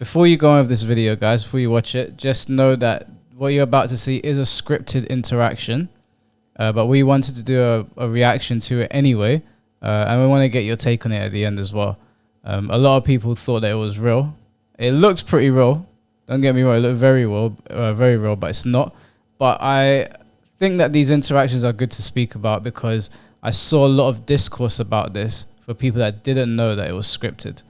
before you go on with this video, guys, before you watch it, just know that what you're about to see is a scripted interaction. But we wanted to do a reaction to it anyway. And we want to get your take on it at the end as well. A lot of people thought that it was real. It looks pretty real. Don't get me wrong, it looked very real, but it's not. But I think that these interactions are good to speak about because I saw a lot of discourse about this for people that didn't know that it was scripted.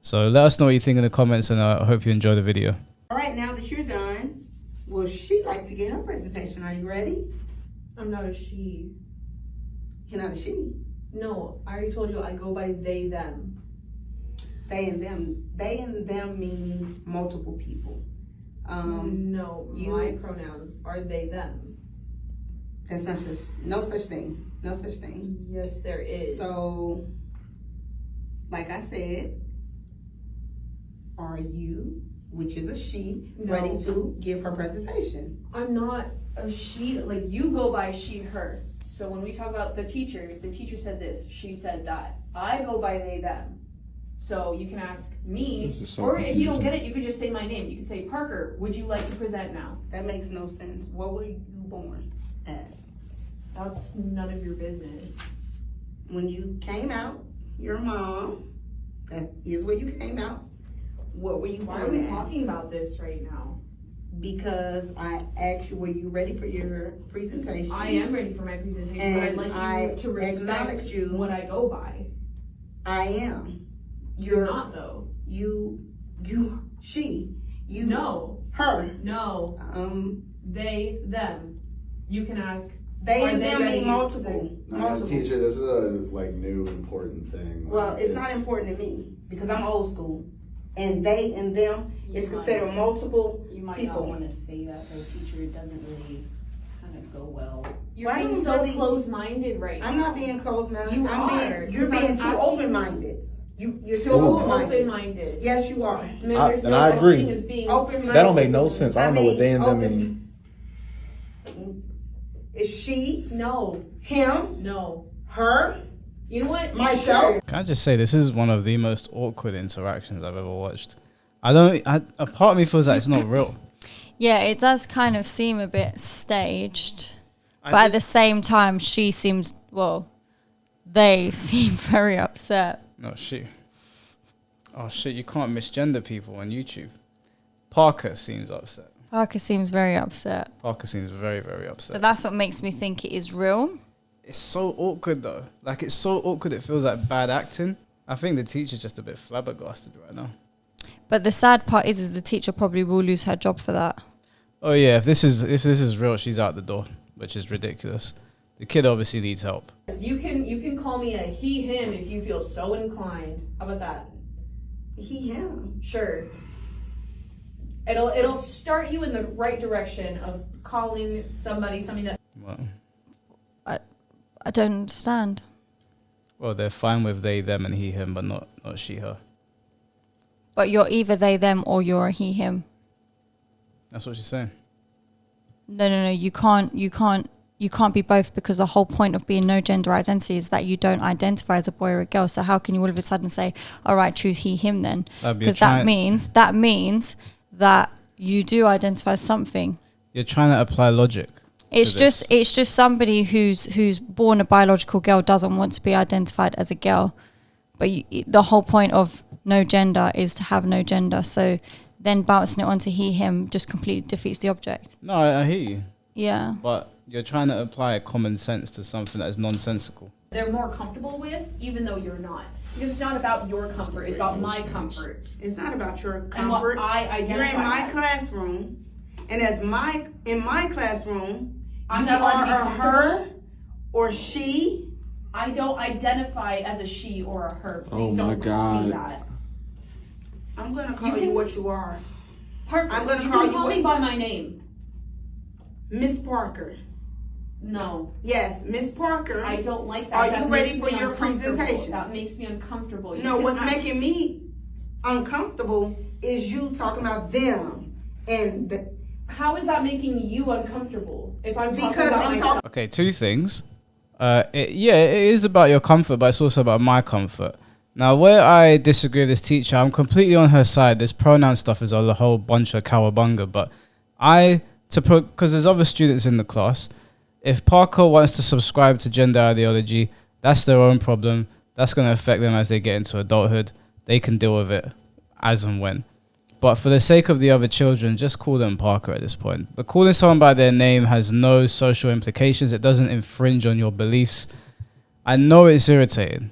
So let us know what you think in the comments, and I hope you enjoy the video. All right, now that you're done, well, she'd like to get her presentation. Are you ready? I'm not a she. You're not a she. No, I already told you I go by they, them. They and them. They and them mean multiple people. No, my pronouns are they, them. That's not no such thing. No such thing. Yes, there is. So, like I said, are you, which is a she, ready to give her presentation? I'm not a she. Like, you go by she, her. So when we talk about the teacher said this, she said that. I go by they, them. So you can ask me, or if you don't get it, you could just say my name. You could say, Parker, would you like to present now? That makes no sense. What were you born as? That's none of your business. When you came out, your mom, that is where you came out. What were you born as? Why are we talking about this right now? Because I asked you, were you ready for your presentation? I am ready for my presentation, and but I'd like you to respect what I go by. I am. You're not, though. She. You. No. Her. No. They, them. You can ask. They and them mean multiple. Multiple. Teacher, this is a new important thing. Well, it's not important to me because I'm old school. And they and them is considered multiple people. You might not want to say that, though, teacher. It doesn't really kind of go well. You're being so close-minded right now. I'm not being close-minded. You're being too open-minded. You're too open-minded. Yes, you are. And I agree. That don't make no sense. I don't know what they and them mean. Is she? No. Him? No. Her? You know what? Myself? Can I just say, this is one of the most awkward interactions I've ever watched. A part of me feels like it's not real. Yeah, it does kind of seem a bit staged. But at the same time, they seem very upset. No, she. Oh, shit, you can't misgender people on YouTube. Parker seems upset. Parker seems very upset. Parker seems very, very upset. So that's what makes me think it is real. It's so awkward, though. Like, it's so awkward, it feels like bad acting. I think the teacher's just a bit flabbergasted right now. But the sad part is the teacher probably will lose her job for that. Oh, yeah, if this is real, she's out the door, which is ridiculous. The kid obviously needs help. You can call me a he, him if you feel so inclined. How about that? He, him. Sure. It'll start you in the right direction of calling something that. Well, I don't understand. Well, they're fine with they, them, and he, him, but not she, her. But you're either they, them, or you're a he, him. That's what she's saying. No. You can't be both, because the whole point of being no gender identity is that you don't identify as a boy or a girl. So how can you all of a sudden say, all right, choose he, him then? Because that means that you do identify as something. You're trying to apply logic. It's just somebody who's born a biological girl doesn't want to be identified as a girl. But the whole point of no gender is to have no gender. So then bouncing it onto he, him just completely defeats the object. No, I hear you. Yeah. But you're trying to apply common sense to something that is nonsensical. They're more comfortable with, even though you're not. Because it's not about your comfort, it's about my comfort. It's not about your comfort. And what I identify. You're in my classroom, and in my classroom, I'm you not allowed to be are a her or she. I don't identify as a she or a her. Please oh my don't God. Me that. I'm gonna call you what you are. Parker. I'm gonna you call can you call me by my name. Miss Parker. No. Yes, Miss Parker. I don't like that. Are that you ready for your presentation? That makes me uncomfortable. No, what's making me uncomfortable is you talking about them and the. How is that making you uncomfortable? If I'm talking because about I'm myself? Okay, two things. It is about your comfort, but it's also about my comfort. Now, where I disagree with this teacher, I'm completely on her side. This pronoun stuff is a whole bunch of cowabunga, but because there's other students in the class, if Parker wants to subscribe to gender ideology, that's their own problem. That's going to affect them as they get into adulthood. They can deal with it as and when. But for the sake of the other children, just call them Parker at this point. But calling someone by their name has no social implications. It doesn't infringe on your beliefs. I know it's irritating,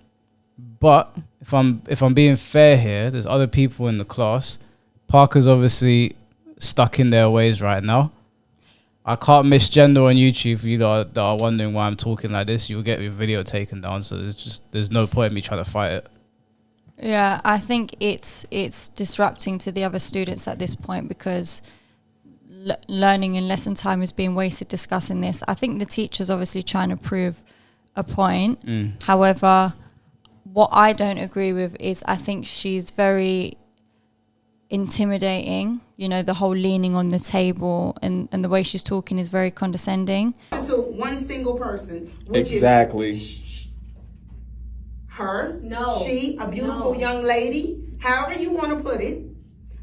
but if I'm being fair here, there's other people in the class. Parker's obviously stuck in their ways right now. I can't misgender on YouTube for you that are wondering why I'm talking like this. You'll get your video taken down, so there's no point in me trying to fight it. Yeah, I think it's disrupting to the other students at this point because learning and lesson time is being wasted discussing this. I think the teacher's obviously trying to prove a point. However, what I don't agree with is I think she's very intimidating. You know, the whole leaning on the table and the way she's talking is very condescending. To one single person, which is her, No. she, a beautiful young lady, however you want to put it.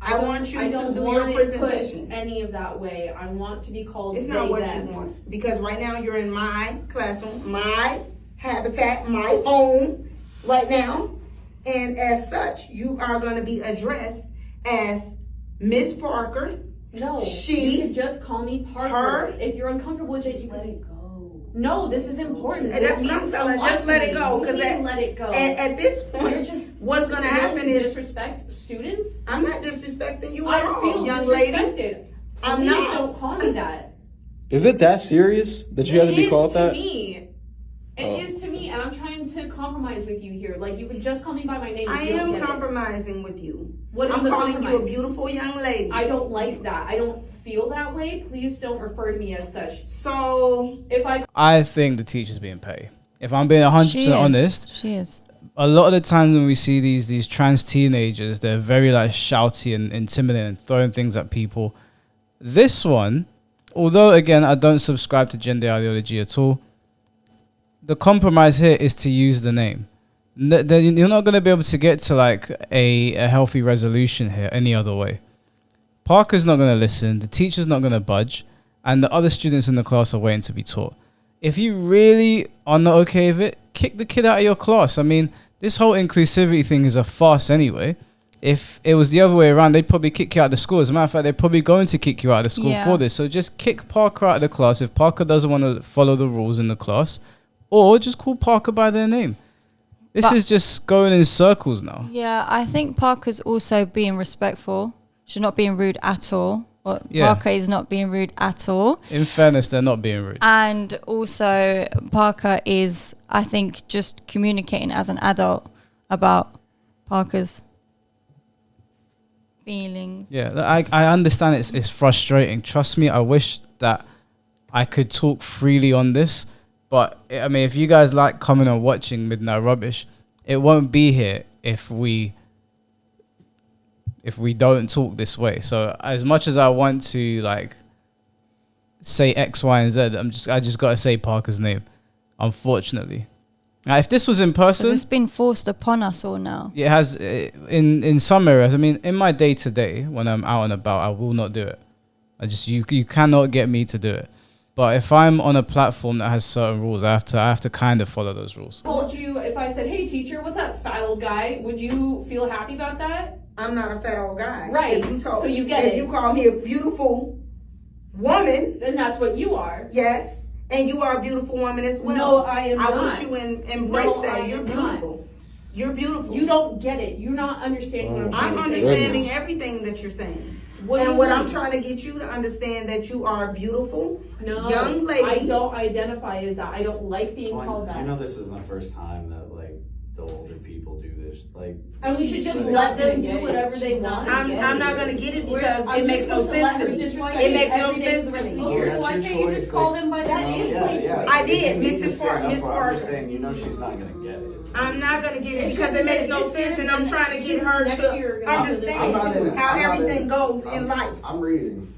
I want you to do your presentation. Any of that way. I want to be called. It's not what you want, because right now you're in my classroom, my habitat, my home right now, and as such, you are going to be addressed as Miss Parker. No, she, you could just call me Parker. Her. If you're uncomfortable with it, Just you let could. it go. No, this is important. And that's what I'm telling her. Just let it go, because let it go. At this point, what's going to happen is disrespect students. I'm not disrespecting you I at all, feel young disrespected. lady. I'm I'm Please not. don't call me that. Is it that serious that you have to be called that? It is to me, and I'm trying to compromise with you here. Like, you can just call me by my name. I am compromising with you. What is I'm the calling you a compromise? beautiful young lady. I don't like that. I don't feel that way. Please don't refer to me as such. So If I think the teacher's being petty. If I'm being 100% honest, she is. A lot of the times when we see these trans teenagers, they're very like shouty and intimidating and throwing things at people. This one, although again I don't subscribe to gender ideology at all, the compromise here is to use the name. You're not going to be able to get to like a healthy resolution here any other way. Parker's not going to listen, the teacher's not going to budge, and the other students in the class are waiting to be taught. If you really are not okay with it, kick the kid out of your class. I mean, this whole inclusivity thing is a farce anyway. If it was the other way around, they'd probably kick you out of the school. As a matter of fact, they're probably going to kick you out of the school for this. So just kick Parker out of the class if Parker doesn't want to follow the rules in the class, or just call Parker by their name. This is just going in circles now. Yeah, I think Parker's also being respectful. She's not being rude at all. Parker is not being rude at all. In fairness, they're not being rude. And also, Parker is, I think, just communicating as an adult about Parker's feelings. Yeah, I understand it's frustrating. Trust me, I wish that I could talk freely on this. But, I mean, if you guys like coming and watching Midnight Rubbish, it won't be here if we don't talk this way. So as much as I want to like say X, Y, and Z, I just got to say Parker's name, unfortunately. Now, if this was in person, it's been forced upon us all now. It has in some areas. I mean, in my day to day, when I'm out and about, I will not do it. You cannot get me to do it. But if I'm on a platform that has certain rules, I have to kind of follow those rules. told you, if I said, "Hey, teacher, what's up, fat old guy?" Would you feel happy about that? I'm not a fat old guy. Right. So you get it. If you call me a beautiful woman, then that's what you are. Yes, and you are a beautiful woman as well. No, I am not. I wish you embrace that. You're beautiful. Not. You're beautiful. You don't get it. You're not understanding what I'm trying to say. I'm understanding everything that you're saying. What I'm trying to get you to understand that you are a beautiful young lady. I don't identify as that. I don't like being called that. I know this isn't the first time that like the older people do this. Like, and we should just let them do whatever they want. I'm not gonna get it because it makes no sense to me. It makes no sense to me. Why can't you just call them by that? Is I did, Mrs. Parker. I'm just saying, you know, she's not gonna get it. I'm not gonna get it because it makes no sense, and I'm trying to get her to understand how everything goes in life. I'm reading.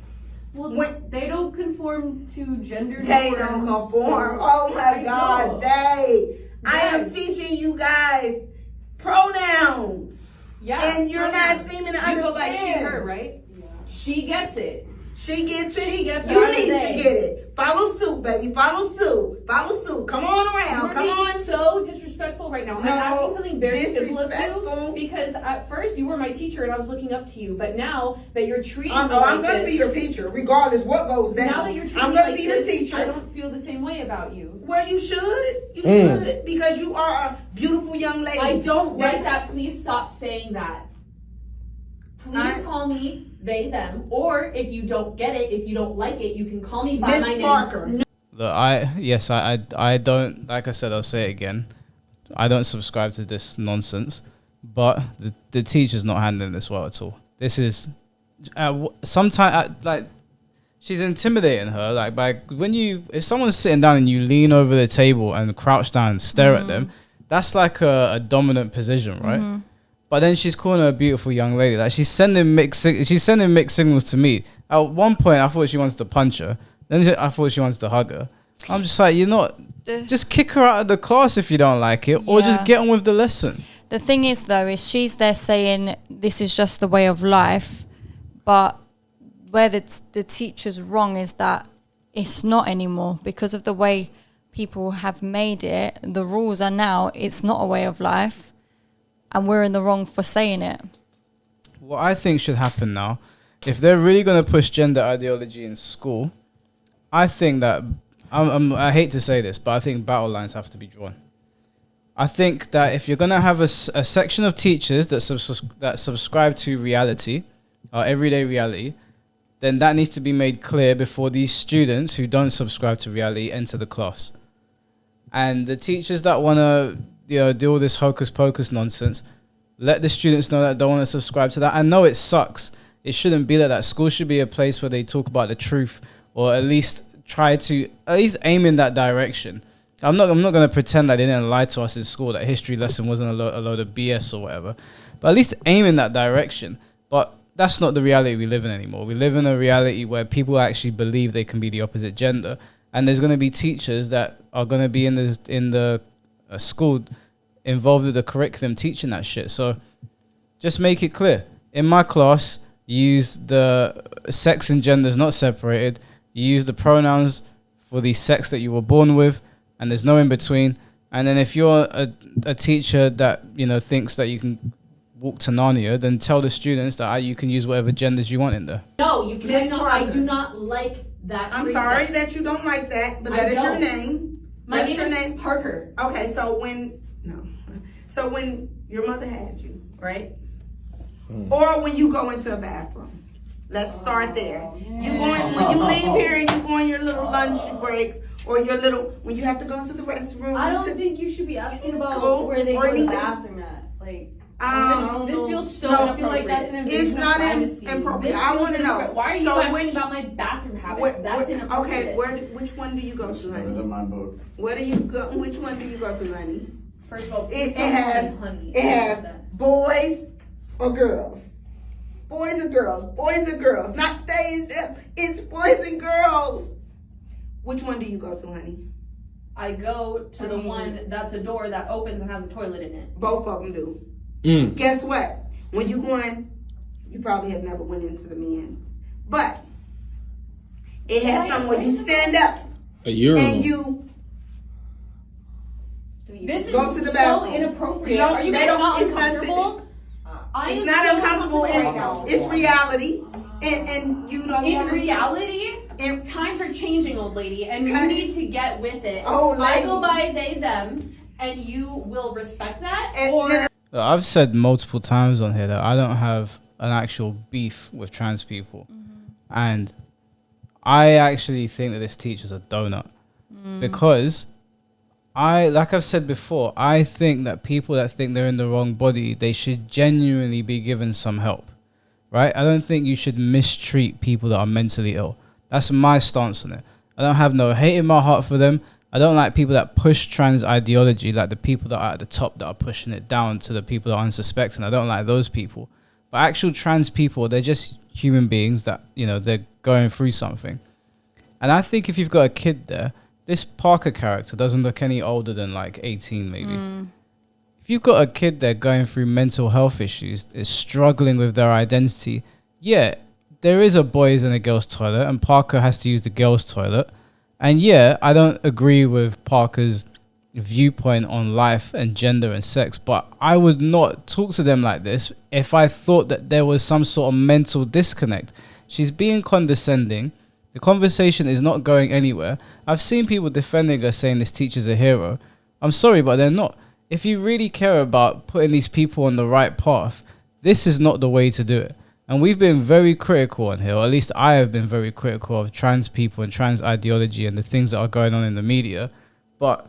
Well, they don't conform to gender norms. They don't conform. Oh my God, they. I am teaching you guys pronouns. Yeah. And you're not seeming to understand. You go by she, her, right? Yeah. She gets it. She gets it. She gets it. You need to get it. Follow suit, baby. Follow suit. Follow suit. Come on around. You're Come being on. so disrespectful right now. No, I'm asking something very simple of disrespectful. you because at first you were my teacher and I was looking up to you, but now that you're treating me I'm like going to be your teacher, regardless what goes down. Now that you're treating I'm me going to like be your this, teacher. I don't feel the same way about you. Well, you should. You should, because you are a beautiful young lady. I don't like that. Please stop saying that. Please call me they, them, or if you don't get it, if you don't like it, you can call me by my Miss Parker. name. Look, I don't, like I said, I'll say it again. I don't subscribe to this nonsense, but the teacher's not handling this well at all. This is, sometimes, like, she's intimidating her. Like, if someone's sitting down and you lean over the table and crouch down and stare at them, that's like a dominant position, right? But then she's calling her a beautiful young lady. Like, she's sending mixed signals to me. At one point, I thought she wants to punch her. Then I thought she wants to hug her. I'm just like, just kick her out of the class if you don't like it, or just get on with the lesson. The thing is, though, is she's there saying this is just the way of life, but where the teacher's wrong is that it's not anymore because of the way people have made it. The rules are now it's not a way of life, and we're in the wrong for saying it. What I think should happen now, if they're really going to push gender ideology in school, I think that, I hate to say this, but I think battle lines have to be drawn. I think that if you're going to have a section of teachers that subscribe to reality, or everyday reality, then that needs to be made clear before these students who don't subscribe to reality enter the class. And the teachers that want to do all this hocus pocus nonsense, let the students know that don't want to subscribe to that. I know it sucks. It shouldn't be like that. School should be a place where they talk about the truth, or at least aim in that direction. I'm not going to pretend that they didn't lie to us in school, that history lesson wasn't a load of BS or whatever. But at least aim in that direction. But that's not the reality we live in anymore. We live in a reality where people actually believe they can be the opposite gender. And there's going to be teachers that are going to be in the school involved with the curriculum teaching that shit. So just make it clear. In my class, use the sex and genders not separated. You use the pronouns for the sex that you were born with, and there's no in between. And then if you're a teacher that thinks that you can walk to Narnia, then tell the students that you can use whatever genders you want in there. No, you cannot. I do not like that. I'm sorry that you don't like that, but that is your name. My name is Parker. Okay, so when your mother had you, right? Or when you go into a bathroom. Let's start there. When you leave here and you go on your little lunch breaks, or when you have to go to the restroom. I don't think you should be asking about where they go to the bathroom at. Like, this feels so inappropriate. I feel like that's an invasion of privacy. Inappropriate. I want to know. Why are you asking about my bathroom habits? That's inappropriate. Okay, which one do you go to, honey? In my book. Which one do you go to, honey? First of all, it has boys or girls. Boys and girls. Boys and girls. Not they and them. It's boys and girls. Which one do you go to, honey? I go to the one that's a door that opens and has a toilet in it. Both of them do. Guess what? When you go in, you probably have never went into the men's. But it has somewhere you stand up. A urinal. And you This is go to the so bathroom. Inappropriate. Are you guys not uncomfortable? It's not uncomfortable. It's reality. And you don't want to. In reality, times are changing, old lady, and you need to get with it. I go by they, them, and you will respect that. I've said multiple times on here that I don't have an actual beef with trans people. And I actually think that this teacher's a donut. Because like I've said before, I think that people that think they're in the wrong body, they should genuinely be given some help. Right? I don't think you should mistreat people that are mentally ill. That's my stance on it. I don't have no hate in my heart for them. I don't like people that push trans ideology, like the people that are at the top that are pushing it down to the people that are unsuspecting. I don't like those people. But actual trans people, they're just human beings that, they're going through something. And I think if you've got a kid there, this Parker character doesn't look any older than like 18 maybe. you've got a kid there going through mental health issues, is struggling with their identity, yeah, there is a boys' and a girls' toilet, and Parker has to use the girls' toilet. And yeah, I don't agree with Parker's viewpoint on life and gender and sex, but I would not talk to them like this if I thought that there was some sort of mental disconnect. She's being condescending. The conversation is not going anywhere. I've seen people defending her, saying this teacher's a hero. I'm sorry, but they're not. If you really care about putting these people on the right path, this is not the way to do it. And we've been very critical on here, or at least I have been very critical of trans people and trans ideology and the things that are going on in the media. But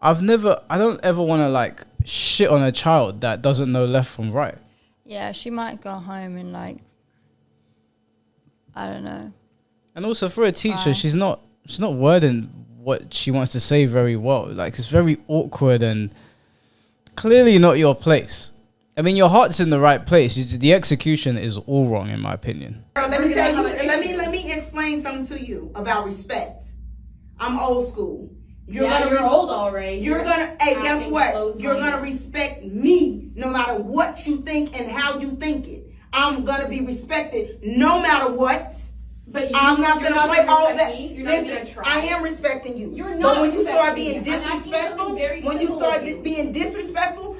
I don't ever want to like shit on a child that doesn't know left from right. Yeah, she might go home and like, I don't know. And also for a teacher, she's not wording what she wants to say very well. Like, it's very awkward and clearly not your place. I mean, your heart's in the right place. The execution is all wrong, in my opinion. Girl, let me tell you. Let me explain something to you about respect. I'm old school. You're old already. Hey, guess what? You're gonna respect me no matter what you think and how you think it. I'm gonna be respected no matter what. But I'm not gonna play all that. You're not gonna try. I am respecting you. You're not. But when you start being disrespectful,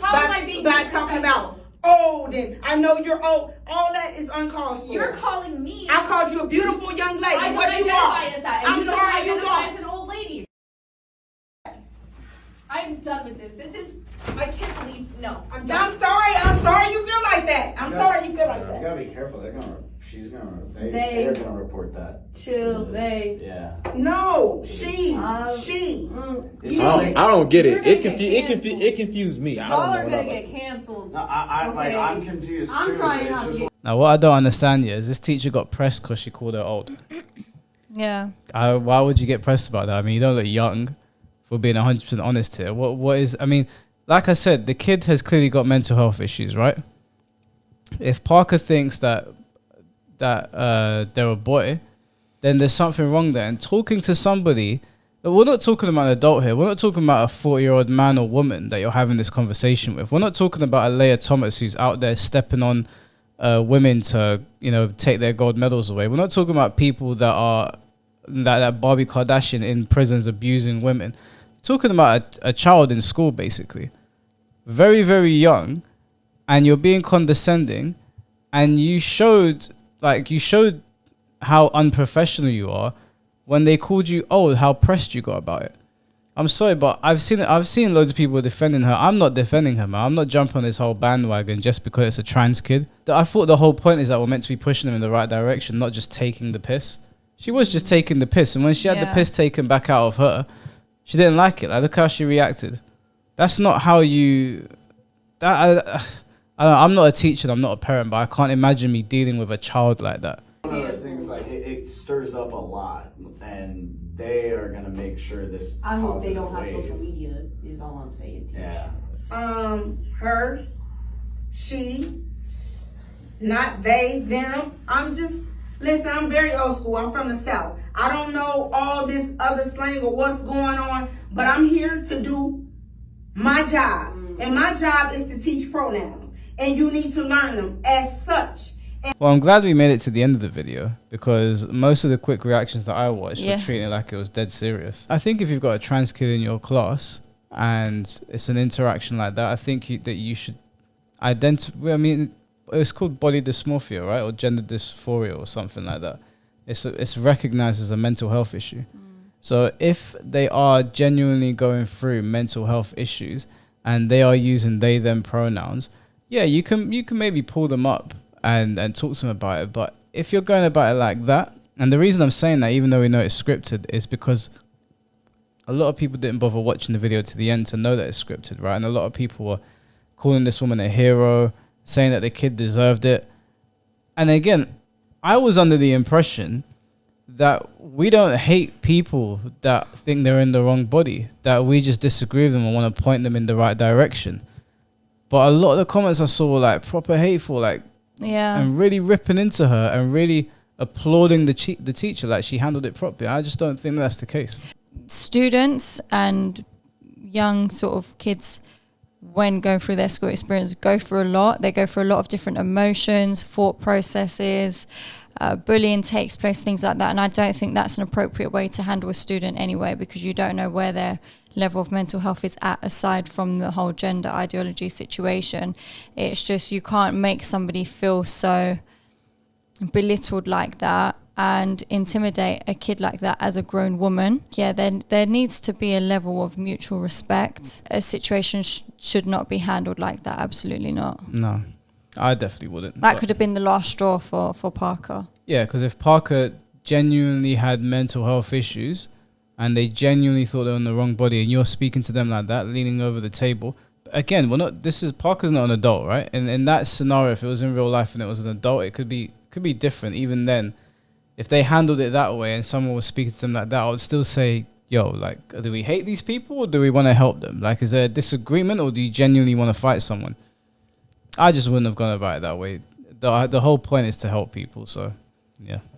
by talking about old and I know you're old, all that is uncalled for. You're calling me. I called you a beautiful young lady. I don't what you are? identify as that. I'm sorry, you identify are. as an old lady. I'm done with this. I can't believe. No, I'm done. I'm sorry you feel like that. I'm sorry you feel like that. You gotta be careful. They're gonna report that. Chill, they. Yeah. No, she. I don't get it. It confused me. I Y'all don't know are what gonna I'm get canceled. No, I'm confused. I'm too. trying It's not to just get. Now, what I don't understand is this teacher got pressed because she called her old. Yeah. Why would you get pressed about that? I mean, you don't look young, for being 100% honest here. What is, I mean, like I said, the kid has clearly got mental health issues, right? If Parker thinks that they're a boy, then there's something wrong there. And talking to somebody, we're not talking about an adult here. We're not talking about a 40-year-old man or woman that you're having this conversation with. We're not talking about a Leah Thomas who's out there stepping on women to, take their gold medals away. We're not talking about people that are that Barbie Kardashian in prisons abusing women. We're talking about a child in school, basically, very, very young, and you're being condescending, and you showed how unprofessional you are when they called you old, how pressed you got about it. I'm sorry, but I've seen loads of people defending her. I'm not defending her, man. I'm not jumping on this whole bandwagon just because it's a trans kid. I thought the whole point is that we're meant to be pushing them in the right direction, not just taking the piss. She was just taking the piss, and when she had the piss taken back out of her, she didn't like it. Like, look how she reacted. That's not how you... I'm not a teacher, I'm not a parent, but I can't imagine me dealing with a child like that. One of those things, like, it stirs up a lot, and they are going to make sure this I hope they don't have wave. social media, is all I'm saying. Yeah. Her, she, not they, them. Listen, I'm very old school. I'm from the South. I don't know all this other slang or what's going on, but I'm here to do my job. And my job is to teach pronouns. And you need to learn them as such. Well, I'm glad we made it to the end of the video, because most of the quick reactions that I watched were treating it like it was dead serious. I think if you've got a trans kid in your class and it's an interaction like that, I think that you should identify. I mean, it's called body dysmorphia, right? Or gender dysphoria or something like that. It's recognized as a mental health issue. So if they are genuinely going through mental health issues and they are using they, them pronouns, yeah, you can maybe pull them up and talk to them about it. But if you're going about it like that, and the reason I'm saying that, even though we know it's scripted, is because a lot of people didn't bother watching the video to the end to know that it's scripted, right? And a lot of people were calling this woman a hero, saying that the kid deserved it. And again, I was under the impression that we don't hate people that think they're in the wrong body, that we just disagree with them and want to point them in the right direction. But a lot of the comments I saw were like proper hateful, like, and really ripping into her and really applauding the teacher, like she handled it properly. I just don't think that's the case. Students and young sort of kids when going through their school experience, go through a lot. They go through a lot of different emotions, thought processes, bullying takes place, things like that. And I don't think that's an appropriate way to handle a student anyway, because you don't know where their level of mental health is at, aside from the whole gender ideology situation. It's just, you can't make somebody feel so belittled like that and intimidate a kid like that as a grown woman. Yeah, there needs to be a level of mutual respect. A situation should not be handled like that. Absolutely not. No, I definitely wouldn't. That could have been the last straw for Parker. Yeah, because if Parker genuinely had mental health issues and they genuinely thought they were in the wrong body, and you're speaking to them like that, leaning over the table, again, Parker's not an adult, right? And in that scenario, if it was in real life and it was an adult, it could be different. Even then, if they handled it that way and someone was speaking to them like that, I would still say, yo, like, do we hate these people or do we want to help them? Like, is there a disagreement or do you genuinely want to fight someone? I just wouldn't have gone about it that way. The whole point is to help people, so yeah.